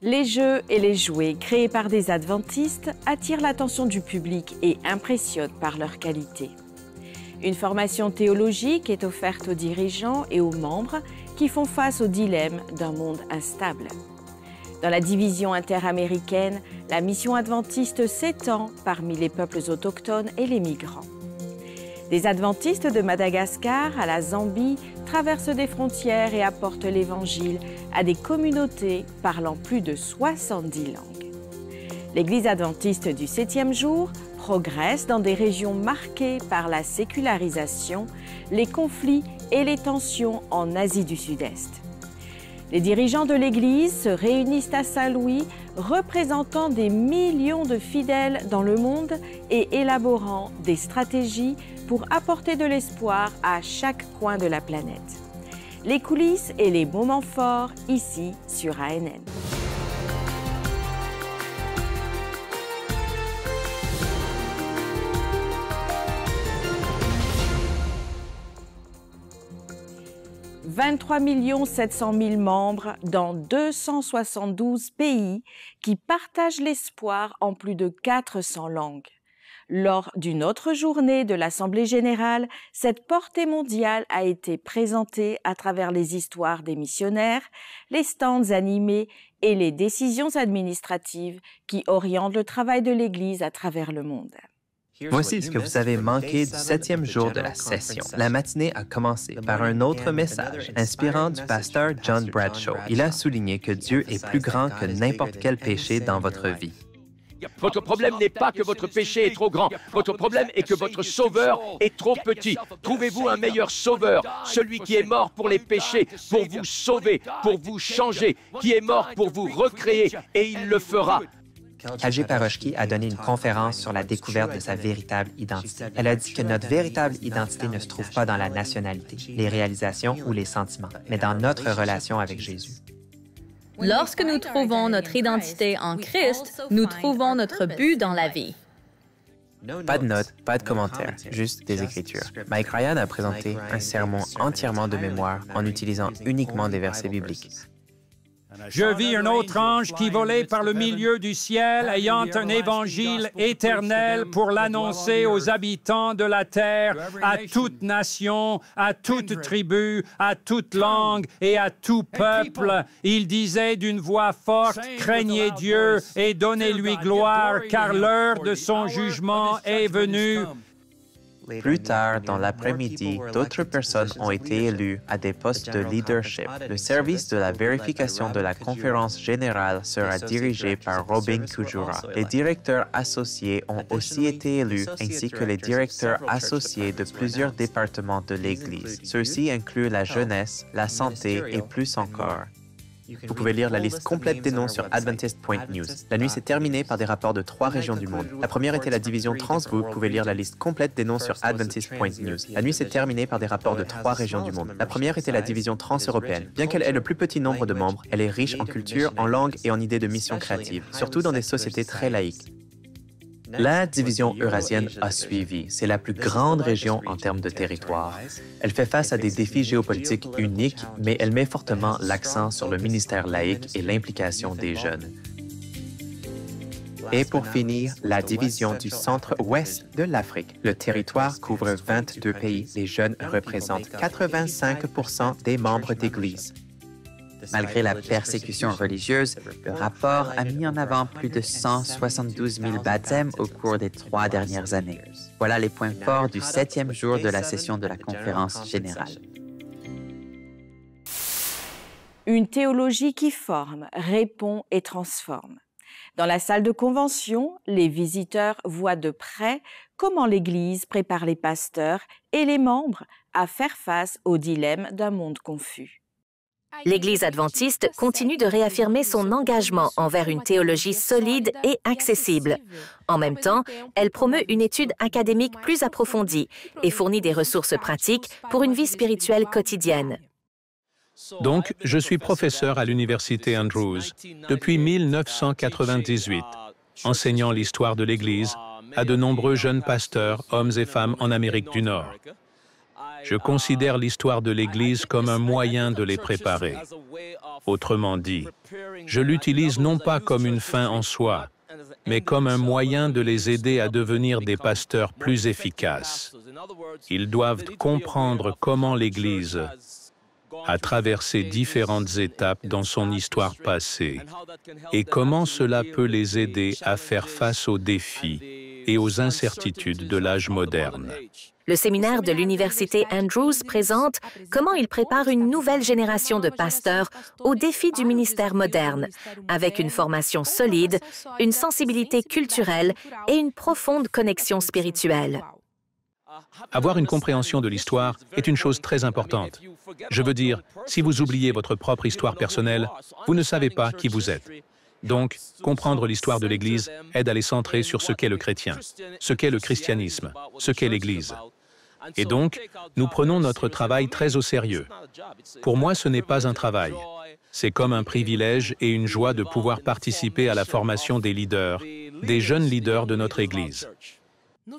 Les jeux et les jouets créés par des adventistes attirent l'attention du public et impressionnent par leur qualité. Une formation théologique est offerte aux dirigeants et aux membres qui font face au dilemme d'un monde instable. Dans la division interaméricaine, la mission adventiste s'étend parmi les peuples autochtones et les migrants. Des adventistes de Madagascar à la Zambie traversent des frontières et apportent l'Évangile à des communautés parlant plus de 70 langues. L'Église adventiste du 7e jour progresse dans des régions marquées par la sécularisation, les conflits et les tensions en Asie du Sud-Est. Les dirigeants de l'Église se réunissent à Saint-Louis, représentant des millions de fidèles dans le monde et élaborant des stratégies pour apporter de l'espoir à chaque coin de la planète. Les coulisses et les moments forts ici sur ANN. « 23 700 000 membres dans 272 pays qui partagent l'espoir en plus de 400 langues. Lors d'une autre journée de l'Assemblée générale, cette portée mondiale a été présentée à travers les histoires des missionnaires, les stands animés et les décisions administratives qui orientent le travail de l'Église à travers le monde. Voici ce que vous avez manqué du 7e jour de la session. La matinée a commencé par un autre message, inspirant du pasteur John Bradshaw. Il a souligné que Dieu est plus grand que n'importe quel péché dans votre vie. Votre problème n'est pas que votre péché est trop grand. Votre problème est que votre sauveur est trop petit. Trouvez-vous un meilleur sauveur, celui qui est mort pour les péchés, pour vous sauver, pour vous changer, qui est mort pour vous recréer, et il le fera. Kajé Parochki a donné une conférence sur la découverte de sa véritable identité. Elle a dit que notre véritable identité ne se trouve pas dans la nationalité, les réalisations ou les sentiments, mais dans notre relation avec Jésus. Lorsque nous trouvons notre identité en Christ, nous trouvons notre but dans la vie. Pas de notes, pas de commentaires, juste des écritures. Mike Ryan a présenté un sermon entièrement de mémoire en utilisant uniquement des versets bibliques. Je vis un autre ange qui volait par le milieu du ciel, ayant un évangile éternel pour l'annoncer aux habitants de la terre, à toute nation, à toute tribu, à toute langue et à tout peuple. Il disait d'une voix forte, « Craignez Dieu et donnez-lui gloire, car l'heure de son jugement est venue. » Plus tard, dans l'après-midi, d'autres personnes ont été élues à des postes de leadership. Le service de la vérification de la conférence générale sera dirigé par Robin Kujura. Les directeurs associés ont aussi été élus, ainsi que les directeurs associés de plusieurs départements de l'Église. Ceux-ci incluent la jeunesse, la santé et plus encore. Vous pouvez lire la liste complète des noms sur Adventist.news. La nuit s'est terminée par des rapports de 3 régions du monde. La première était la division Transvous. Vous pouvez lire la liste complète des noms sur Adventist.news. La nuit s'est terminée par des rapports de 3 régions du monde. La première était la division Transeuropéenne. Bien qu'elle ait le plus petit nombre de membres, elle est riche en culture, en langue et en idées de mission créative, surtout dans des sociétés très laïques. La division eurasienne a suivi. C'est la plus grande région en termes de territoire. Elle fait face à des défis géopolitiques uniques, mais elle met fortement l'accent sur le ministère laïque et l'implication des jeunes. Et pour finir, la division du centre-ouest de l'Afrique. Le territoire couvre 22 pays. Les jeunes représentent 85% des membres d'Église. Malgré la persécution religieuse, le rapport a mis en avant plus de 172 000 baptêmes au cours des 3 dernières années. Voilà les points forts du 7e jour de la session de la conférence générale. Une théologie qui forme, répond et transforme. Dans la salle de convention, les visiteurs voient de près comment l'Église prépare les pasteurs et les membres à faire face au dilemme d'un monde confus. L'Église adventiste continue de réaffirmer son engagement envers une théologie solide et accessible. En même temps, elle promeut une étude académique plus approfondie et fournit des ressources pratiques pour une vie spirituelle quotidienne. Donc, je suis professeur à l'Université Andrews depuis 1998, enseignant l'histoire de l'Église à de nombreux jeunes pasteurs, hommes et femmes en Amérique du Nord. Je considère l'histoire de l'Église comme un moyen de les préparer. Autrement dit, je l'utilise non pas comme une fin en soi, mais comme un moyen de les aider à devenir des pasteurs plus efficaces. Ils doivent comprendre comment l'Église a traversé différentes étapes dans son histoire passée et comment cela peut les aider à faire face aux défis et aux incertitudes de l'âge moderne. Le séminaire de l'Université Andrews présente comment il prépare une nouvelle génération de pasteurs aux défis du ministère moderne, avec une formation solide, une sensibilité culturelle et une profonde connexion spirituelle. Avoir une compréhension de l'histoire est une chose très importante. Je veux dire, si vous oubliez votre propre histoire personnelle, vous ne savez pas qui vous êtes. Donc, comprendre l'histoire de l'Église aide à les centrer sur ce qu'est le chrétien, ce qu'est le christianisme, ce qu'est l'Église. Et donc, nous prenons notre travail très au sérieux. Pour moi, ce n'est pas un travail. C'est comme un privilège et une joie de pouvoir participer à la formation des leaders, des jeunes leaders de notre Église.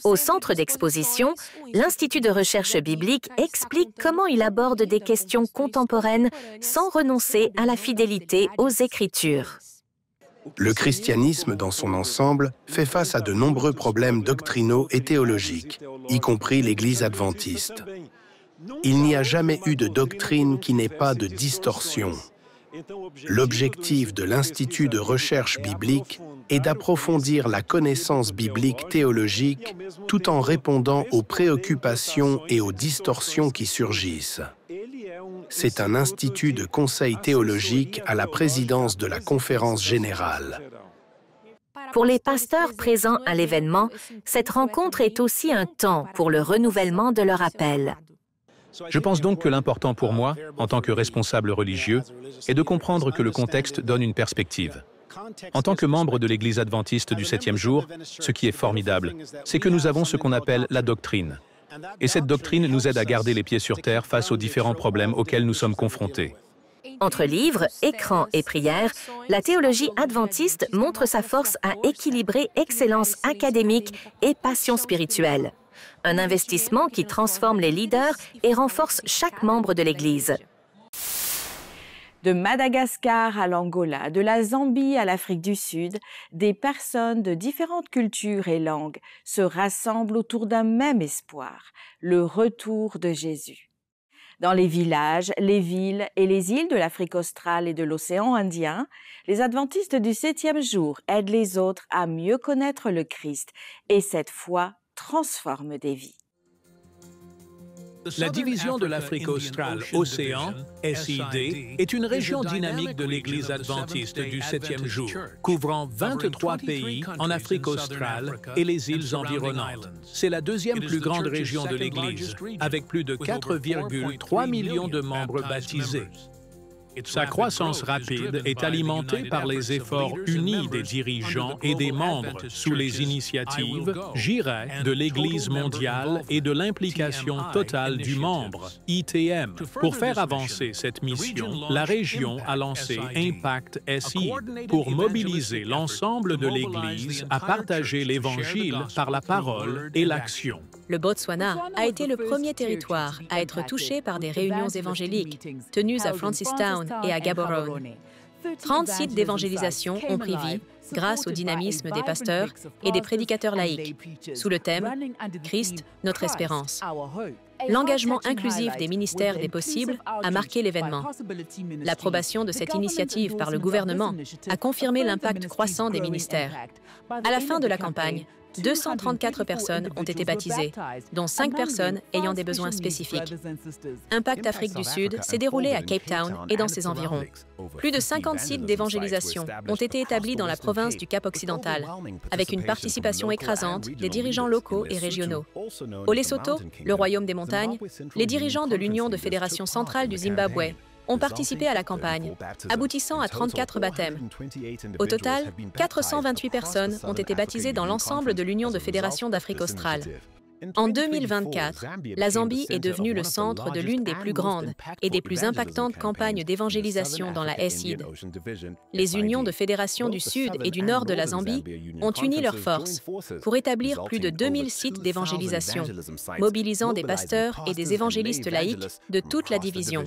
Au centre d'exposition, l'Institut de recherche biblique explique comment il aborde des questions contemporaines sans renoncer à la fidélité aux Écritures. Le christianisme dans son ensemble fait face à de nombreux problèmes doctrinaux et théologiques, y compris l'Église adventiste. Il n'y a jamais eu de doctrine qui n'ait pas de distorsion. L'objectif de l'Institut de recherche biblique est d'approfondir la connaissance biblique théologique tout en répondant aux préoccupations et aux distorsions qui surgissent. C'est un institut de conseil théologique à la présidence de la Conférence générale. Pour les pasteurs présents à l'événement, cette rencontre est aussi un temps pour le renouvellement de leur appel. Je pense donc que l'important pour moi, en tant que responsable religieux, est de comprendre que le contexte donne une perspective. En tant que membre de l'Église adventiste du 7e jour, ce qui est formidable, c'est que nous avons ce qu'on appelle la doctrine. Et cette doctrine nous aide à garder les pieds sur terre face aux différents problèmes auxquels nous sommes confrontés. Entre livres, écrans et prières, la théologie adventiste montre sa force à équilibrer excellence académique et passion spirituelle. Un investissement qui transforme les leaders et renforce chaque membre de l'Église. De Madagascar à l'Angola, de la Zambie à l'Afrique du Sud, des personnes de différentes cultures et langues se rassemblent autour d'un même espoir, le retour de Jésus. Dans les villages, les villes et les îles de l'Afrique australe et de l'océan Indien, les adventistes du 7e jour aident les autres à mieux connaître le Christ et cette foi transforme des vies. La division de l'Afrique australe, Océan, SID, est une région dynamique de l'Église adventiste du 7e jour, couvrant 23 pays en Afrique australe et les îles environnantes. C'est la deuxième plus grande région de l'Église, avec plus de 4,3 millions de membres baptisés. Sa croissance rapide est alimentée par les efforts unis des dirigeants et des membres sous les initiatives, j'irai, de l'Église mondiale et de l'implication totale du membre, ITM. Pour faire avancer cette mission, la région a lancé Impact SI pour mobiliser l'ensemble de l'Église à partager l'Évangile par la parole et l'action. Le Botswana a été le premier territoire à être touché par des réunions évangéliques tenues à Francistown et à Gaborone. 30 sites d'évangélisation ont pris vie grâce au dynamisme des pasteurs et des prédicateurs laïcs, sous le thème « Christ, notre espérance ». L'engagement inclusif des ministères des possibles a marqué l'événement. L'approbation de cette initiative par le gouvernement a confirmé l'impact croissant des ministères. À la fin de la campagne, 234 personnes ont été baptisées, dont 5 personnes ayant des besoins spécifiques. Impact Afrique du Sud s'est déroulé à Cape Town et dans ses environs. Plus de 50 sites d'évangélisation ont été établis dans la province du Cap-Occidental, avec une participation écrasante des dirigeants locaux et régionaux. Au Lesotho, le royaume des montagnes, les dirigeants de l'Union de fédération centrale du Zimbabwe ont participé à la campagne, aboutissant à 34 baptêmes. Au total, 428 personnes ont été baptisées dans l'ensemble de l'Union de fédération d'Afrique australe. En 2024, la Zambie est devenue le centre de l'une des plus grandes et des plus impactantes campagnes d'évangélisation dans la SID. Les unions de fédérations du Sud et du Nord de la Zambie ont uni leurs forces pour établir plus de 2000 sites d'évangélisation, mobilisant des pasteurs et des évangélistes laïcs de toute la division.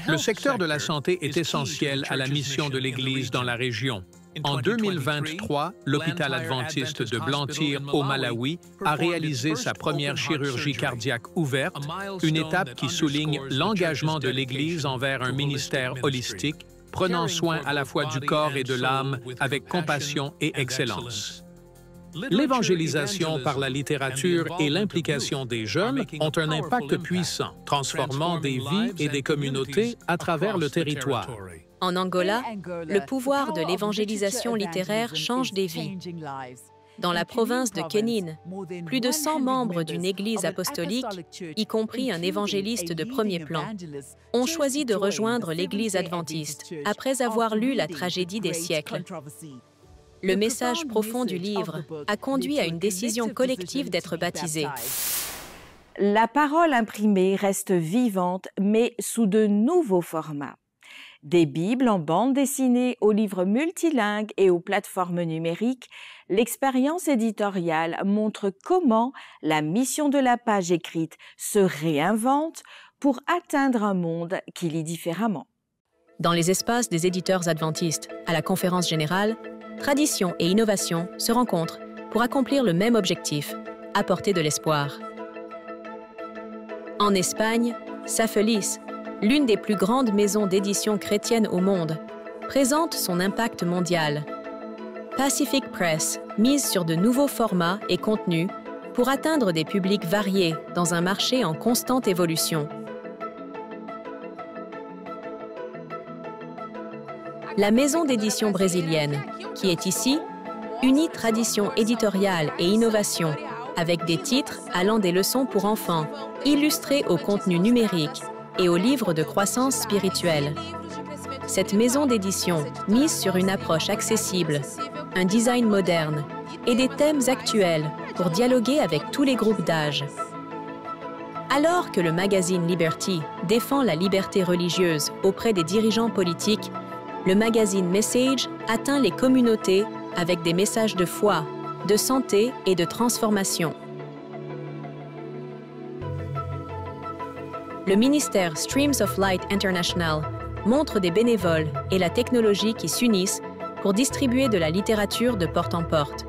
Le secteur de la santé est essentiel à la mission de l'Église dans la région. En 2023, l'hôpital adventiste de Blantyre, au Malawi, a réalisé sa première chirurgie cardiaque ouverte, une étape qui souligne l'engagement de l'Église envers un ministère holistique, prenant soin à la fois du corps et de l'âme avec compassion et excellence. L'évangélisation par la littérature et l'implication des jeunes ont un impact puissant, transformant des vies et des communautés à travers le territoire. En Angola, le pouvoir de l'évangélisation littéraire change des vies. Dans la province de Kenine, plus de 100 membres d'une église apostolique, y compris un évangéliste de premier plan, ont choisi de rejoindre l'église adventiste après avoir lu la tragédie des siècles. Le message profond du livre a conduit à une décision collective d'être baptisés. La parole imprimée reste vivante, mais sous de nouveaux formats. Des Bibles en bande dessinée aux livres multilingues et aux plateformes numériques, l'expérience éditoriale montre comment la mission de la page écrite se réinvente pour atteindre un monde qui lit différemment. Dans les espaces des éditeurs adventistes, à la conférence générale, tradition et innovation se rencontrent pour accomplir le même objectif, apporter de l'espoir. En Espagne, Safelis, l'une des plus grandes maisons d'édition chrétiennes au monde, présente son impact mondial. Pacific Press mise sur de nouveaux formats et contenus pour atteindre des publics variés dans un marché en constante évolution. La maison d'édition brésilienne, qui est ici, unit tradition éditoriale et innovation avec des titres allant des leçons pour enfants, illustrés au contenu numérique et aux livres de croissance spirituelle. Cette maison d'édition mise sur une approche accessible, un design moderne et des thèmes actuels pour dialoguer avec tous les groupes d'âge. Alors que le magazine Liberty défend la liberté religieuse auprès des dirigeants politiques, le magazine Message atteint les communautés avec des messages de foi, de santé et de transformation. Le ministère Streams of Light International montre des bénévoles et la technologie qui s'unissent pour distribuer de la littérature de porte en porte.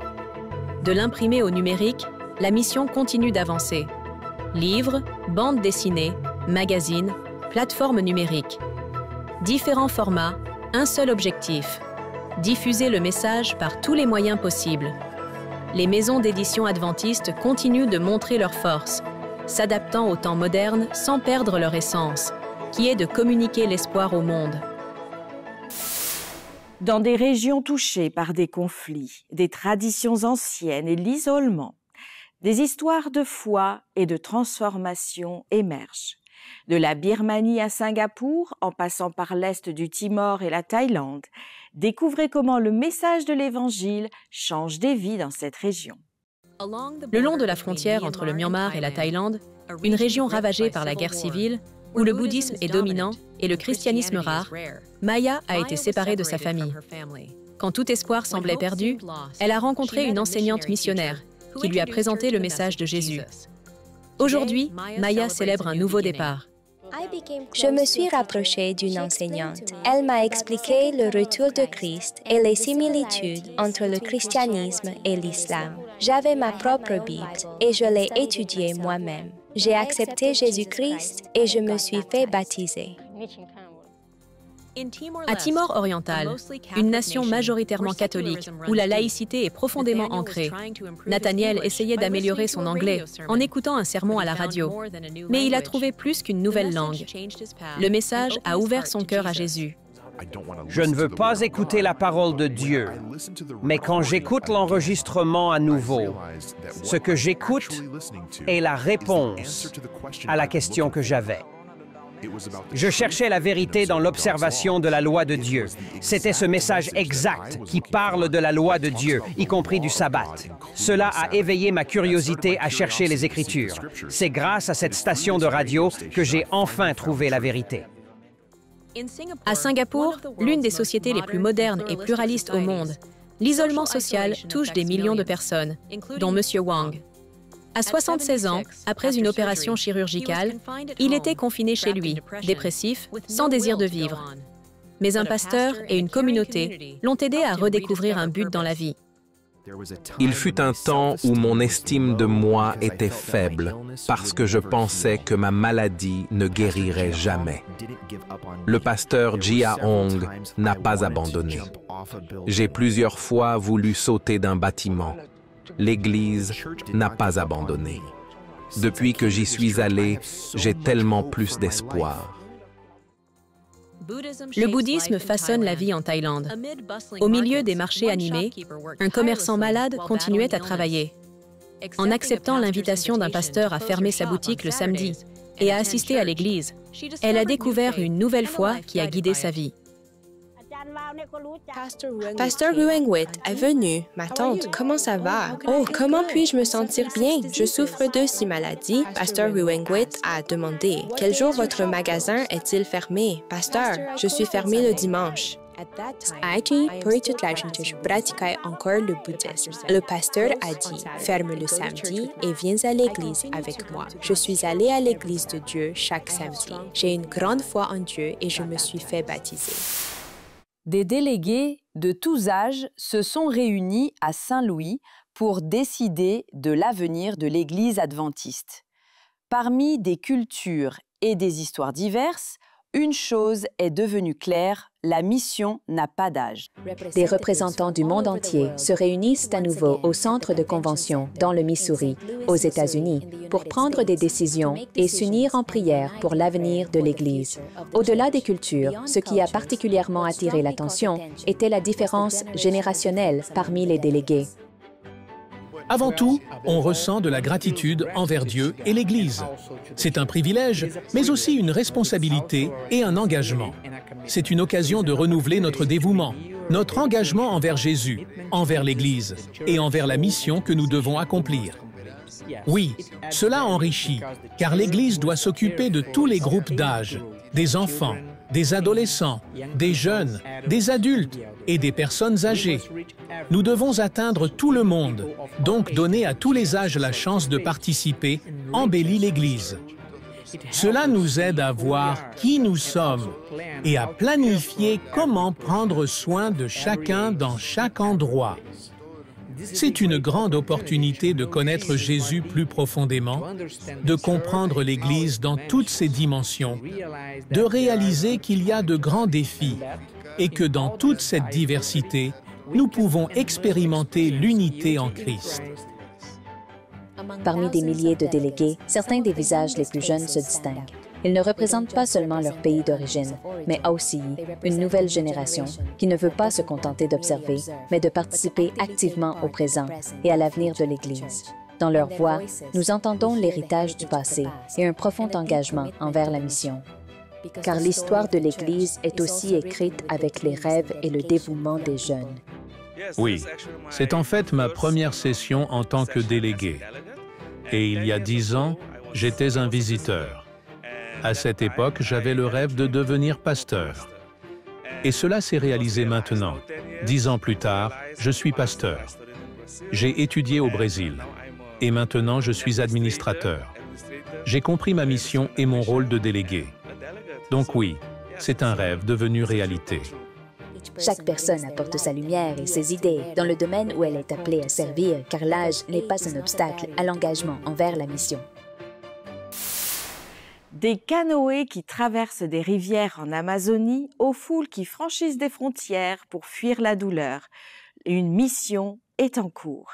De l'imprimé au numérique, la mission continue d'avancer. Livres, bandes dessinées, magazines, plateformes numériques. Différents formats, un seul objectif, diffuser le message par tous les moyens possibles. Les maisons d'édition adventistes continuent de montrer leur force, s'adaptant aux temps modernes sans perdre leur essence, qui est de communiquer l'espoir au monde. Dans des régions touchées par des conflits, des traditions anciennes et l'isolement, des histoires de foi et de transformation émergent. De la Birmanie à Singapour, en passant par l'Est du Timor et la Thaïlande, découvrez comment le message de l'Évangile change des vies dans cette région. Le long de la frontière entre le Myanmar et la Thaïlande, une région ravagée par la guerre civile, où le bouddhisme est dominant et le christianisme rare, Maya a été séparée de sa famille. Quand tout espoir semblait perdu, elle a rencontré une enseignante missionnaire qui lui a présenté le message de Jésus. Aujourd'hui, Maya célèbre un nouveau départ. Je me suis rapprochée d'une enseignante. Elle m'a expliqué le retour de Christ et les similitudes entre le christianisme et l'islam. J'avais ma propre Bible et je l'ai étudiée moi-même. J'ai accepté Jésus-Christ et je me suis fait baptiser. À Timor oriental, une nation majoritairement catholique où la laïcité est profondément ancrée, Nathaniel essayait d'améliorer son anglais en écoutant un sermon à la radio. Mais il a trouvé plus qu'une nouvelle langue. Le message a ouvert son cœur à Jésus. Je ne veux pas écouter la parole de Dieu, mais quand j'écoute l'enregistrement à nouveau, ce que j'écoute est la réponse à la question que j'avais. Je cherchais la vérité dans l'observation de la loi de Dieu. C'était ce message exact qui parle de la loi de Dieu, y compris du sabbat. Cela a éveillé ma curiosité à chercher les Écritures. C'est grâce à cette station de radio que j'ai enfin trouvé la vérité. À Singapour, l'une des sociétés les plus modernes et pluralistes au monde, l'isolement social touche des millions de personnes, dont M. Wang. À 76 ans, après une opération chirurgicale, il était confiné chez lui, dépressif, sans désir de vivre. Mais un pasteur et une communauté l'ont aidé à redécouvrir un but dans la vie. Il fut un temps où mon estime de moi était faible parce que je pensais que ma maladie ne guérirait jamais. Le pasteur Jia Hong n'a pas abandonné. J'ai plusieurs fois voulu sauter d'un bâtiment. L'Église n'a pas abandonné. Depuis que j'y suis allé, j'ai tellement plus d'espoir. Le bouddhisme façonne la vie en Thaïlande. Au milieu des marchés animés, un commerçant malade continuait à travailler. En acceptant l'invitation d'un pasteur à fermer sa boutique le samedi et à assister à l'église, elle a découvert une nouvelle foi qui a guidé sa vie. Pasteur Ruengwit est venu. Ma tante, comment ça va? Oh, comment puis-je me sentir bien? Je souffre de 6 maladies. Pasteur Ruengwit a demandé, quel jour votre magasin est-il fermé? Pasteur, je suis fermé le dimanche. À Haïti, pour toute la gente, je pratiquais encore le bouddhisme. Le pasteur a dit, ferme le samedi et viens à l'église avec moi. Je suis allée à l'église de Dieu chaque samedi. J'ai une grande foi en Dieu et je me suis fait baptiser. Des délégués de tous âges se sont réunis à Saint-Louis pour décider de l'avenir de l'Église adventiste. Parmi des cultures et des histoires diverses, une chose est devenue claire, la mission n'a pas d'âge. Des représentants du monde entier se réunissent à nouveau au centre de convention dans le Missouri, aux États-Unis, pour prendre des décisions et s'unir en prière pour l'avenir de l'Église. Au-delà des cultures, ce qui a particulièrement attiré l'attention était la différence générationnelle parmi les délégués. Avant tout, on ressent de la gratitude envers Dieu et l'Église. C'est un privilège, mais aussi une responsabilité et un engagement. C'est une occasion de renouveler notre dévouement, notre engagement envers Jésus, envers l'Église et envers la mission que nous devons accomplir. Oui, cela enrichit, car l'Église doit s'occuper de tous les groupes d'âge, des enfants, des adolescents, des jeunes, des adultes et des personnes âgées. Nous devons atteindre tout le monde, donc donner à tous les âges la chance de participer embellit l'Église. Cela nous aide à voir qui nous sommes et à planifier comment prendre soin de chacun dans chaque endroit. C'est une grande opportunité de connaître Jésus plus profondément, de comprendre l'Église dans toutes ses dimensions, de réaliser qu'il y a de grands défis et que dans toute cette diversité, nous pouvons expérimenter l'unité en Christ. Parmi des milliers de délégués, certains des visages les plus jeunes se distinguent. Ils ne représentent pas seulement leur pays d'origine, mais aussi une nouvelle génération qui ne veut pas se contenter d'observer, mais de participer activement au présent et à l'avenir de l'Église. Dans leur voix, nous entendons l'héritage du passé et un profond engagement envers la mission. Car l'histoire de l'Église est aussi écrite avec les rêves et le dévouement des jeunes. Oui, c'est en fait ma première session en tant que délégué. Et il y a 10 ans, j'étais un visiteur. À cette époque, j'avais le rêve de devenir pasteur. Et cela s'est réalisé maintenant. 10 ans plus tard, je suis pasteur. J'ai étudié au Brésil. Et maintenant, je suis administrateur. J'ai compris ma mission et mon rôle de délégué. Donc oui, c'est un rêve devenu réalité. Chaque personne apporte sa lumière et ses idées dans le domaine où elle est appelée à servir, car l'âge n'est pas un obstacle à l'engagement envers la mission. Des canoës qui traversent des rivières en Amazonie aux foules qui franchissent des frontières pour fuir la douleur. Une mission est en cours.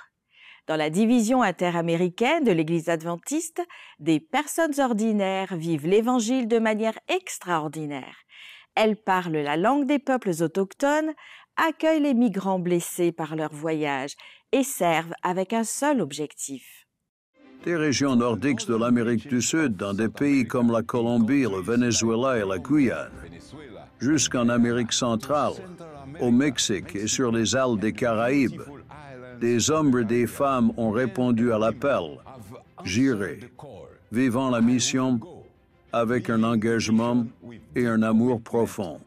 Dans la division interaméricaine de l'Église adventiste, des personnes ordinaires vivent l'Évangile de manière extraordinaire. Elles parlent la langue des peuples autochtones, accueillent les migrants blessés par leur voyage et servent avec un seul objectif. des régions nordiques de l'Amérique du Sud dans des pays comme la Colombie, le Venezuela et la Guyane, jusqu'en Amérique centrale, au Mexique et sur les îles des Caraïbes. Des hommes et des femmes ont répondu à l'appel. J'irai, vivant la mission avec un engagement et un amour profond.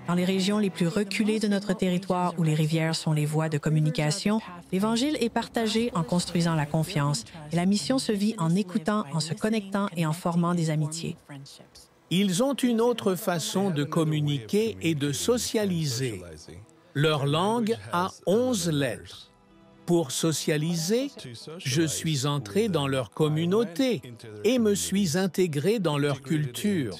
Dans les régions les plus reculées de notre territoire où les rivières sont les voies de communication, l'Évangile est partagé en construisant la confiance et la mission se vit en écoutant, en se connectant et en formant des amitiés. Ils ont une autre façon de communiquer et de socialiser. Leur langue a 11 lettres. Pour socialiser, je suis entré dans leur communauté et me suis intégré dans leur culture.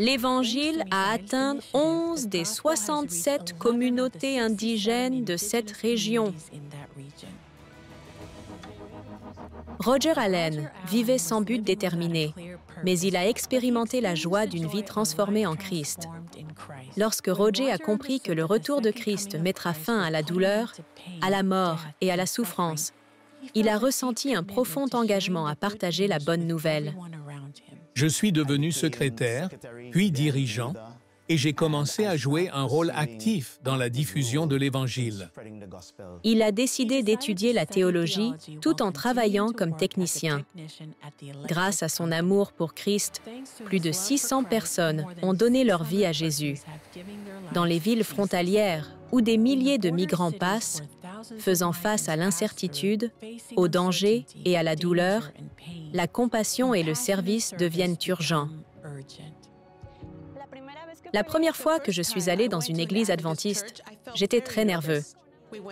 L'Évangile a atteint 11 des 67 communautés indigènes de cette région. Roger Allen vivait sans but déterminé, mais il a expérimenté la joie d'une vie transformée en Christ. Lorsque Roger a compris que le retour de Christ mettra fin à la douleur, à la mort et à la souffrance, il a ressenti un profond engagement à partager la bonne nouvelle. Je suis devenu secrétaire, puis dirigeant, et j'ai commencé à jouer un rôle actif dans la diffusion de l'Évangile. Il a décidé d'étudier la théologie tout en travaillant comme technicien. Grâce à son amour pour Christ, plus de 600 personnes ont donné leur vie à Jésus. Dans les villes frontalières où des milliers de migrants passent, faisant face à l'incertitude, au danger et à la douleur, la compassion et le service deviennent urgents. La première fois que je suis allée dans une église adventiste, j'étais très nerveux.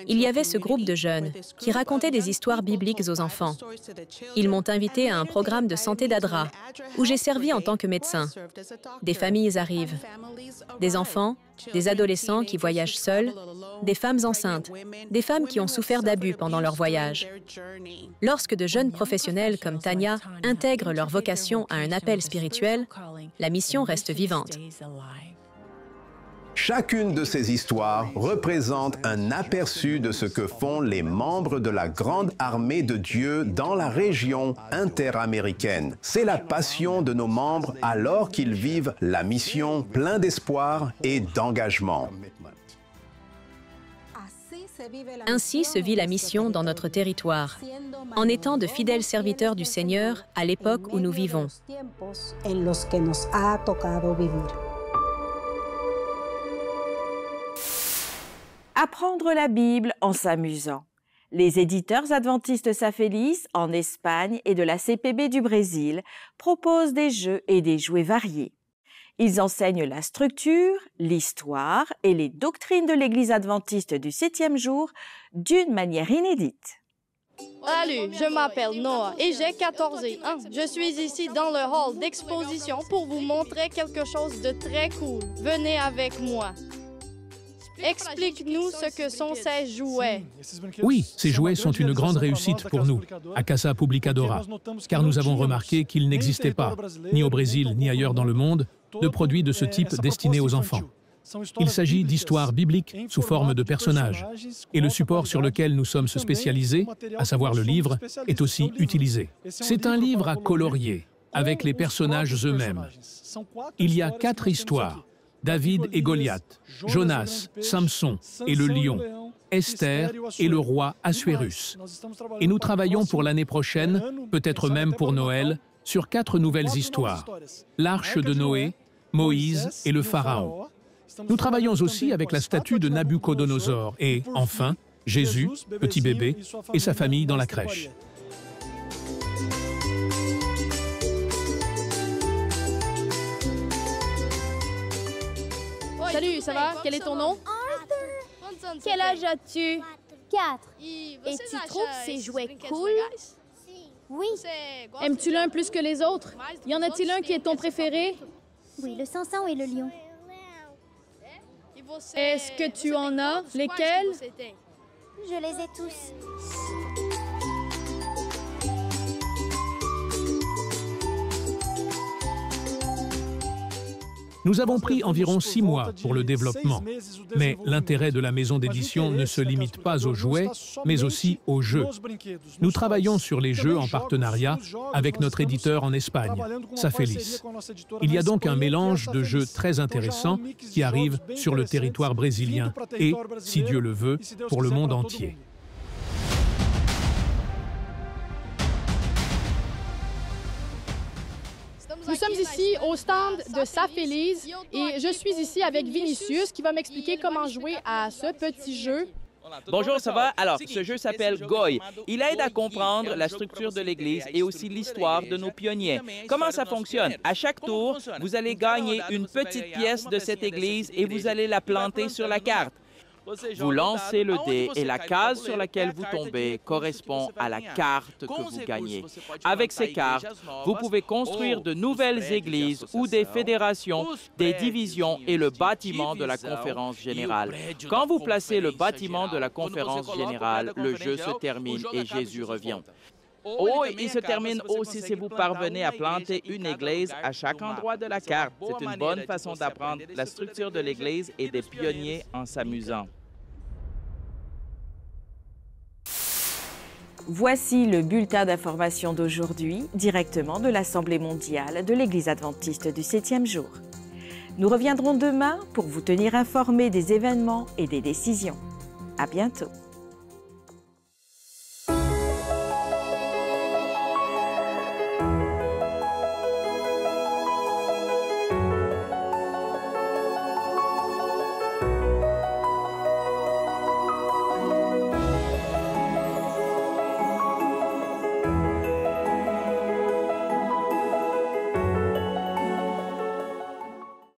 Il y avait ce groupe de jeunes qui racontaient des histoires bibliques aux enfants. Ils m'ont invité à un programme de santé d'Adra, où j'ai servi en tant que médecin. Des familles arrivent, des enfants, des adolescents qui voyagent seuls, des femmes enceintes, des femmes qui ont souffert d'abus pendant leur voyage. Lorsque de jeunes professionnels comme Tania intègrent leur vocation à un appel spirituel, la mission reste vivante. Chacune de ces histoires représente un aperçu de ce que font les membres de la grande armée de Dieu dans la région interaméricaine. C'est la passion de nos membres alors qu'ils vivent la mission plein d'espoir et d'engagement. Ainsi se vit la mission dans notre territoire, en étant de fidèles serviteurs du Seigneur à l'époque où nous vivons. Apprendre la Bible en s'amusant. Les éditeurs adventistes Safelis en Espagne et de la CPB du Brésil proposent des jeux et des jouets variés. Ils enseignent la structure, l'histoire et les doctrines de l'Église adventiste du 7e jour d'une manière inédite. Salut, je m'appelle Noah et j'ai 14 ans. Je suis ici dans le hall d'exposition pour vous montrer quelque chose de très cool. Venez avec moi. Explique-nous ce que sont ces jouets. Oui, ces jouets sont une grande réussite pour nous, à Casa Publicadora, car nous avons remarqué qu'il n'existait pas, ni au Brésil ni ailleurs dans le monde, de produits de ce type destinés aux enfants. Il s'agit d'histoires bibliques sous forme de personnages, et le support sur lequel nous sommes spécialisés, à savoir le livre, est aussi utilisé. C'est un livre à colorier, avec les personnages eux-mêmes. Il y a 4 histoires. David et Goliath, Jonas, Samson et le lion, Esther et le roi Assuérus. Et nous travaillons pour l'année prochaine, peut-être même pour Noël, sur 4 nouvelles histoires. L'arche de Noé, Moïse et le Pharaon. Nous travaillons aussi avec la statue de Nabucodonosor et, enfin, Jésus, petit bébé, et sa famille dans la crèche. Salut, ça va? Quel est ton nom? Quel âge as-tu? 4. Et tu trouves ces jouets cool? Oui. Aimes-tu l'un plus que les autres? Y en a-t-il un qui est ton préféré? Oui, le Samson et le lion. Est-ce que tu en as? Lesquels? Je les ai tous. Nous avons pris environ 6 mois pour le développement, mais l'intérêt de la maison d'édition ne se limite pas aux jouets, mais aussi aux jeux. Nous travaillons sur les jeux en partenariat avec notre éditeur en Espagne, Safelis. Il y a donc un mélange de jeux très intéressants qui arrivent sur le territoire brésilien et, si Dieu le veut, pour le monde entier. Nous sommes ici au stand de Safelis et je suis ici avec Vinicius qui va m'expliquer comment jouer à ce petit jeu. Bonjour, ça va? Alors, ce jeu s'appelle Goy. Il aide à comprendre la structure de l'Église et aussi l'histoire de nos pionniers. Comment ça fonctionne? À chaque tour, vous allez gagner une petite pièce de cette Église et vous allez la planter sur la carte. Vous lancez le dé et la case sur laquelle vous tombez correspond à la carte que vous gagnez. Avec ces cartes, vous pouvez construire de nouvelles églises ou des fédérations, des divisions et le bâtiment de la conférence générale. Quand vous placez le bâtiment de la conférence générale, le jeu se termine et Jésus revient. Oh, il se termine aussi si vous parvenez à planter une église à chaque endroit de la carte. C'est une bonne façon d'apprendre la structure de l'église et des pionniers en s'amusant. Voici le bulletin d'information d'aujourd'hui, directement de l'Assemblée mondiale de l'Église adventiste du 7e jour. Nous reviendrons demain pour vous tenir informés des événements et des décisions. À bientôt.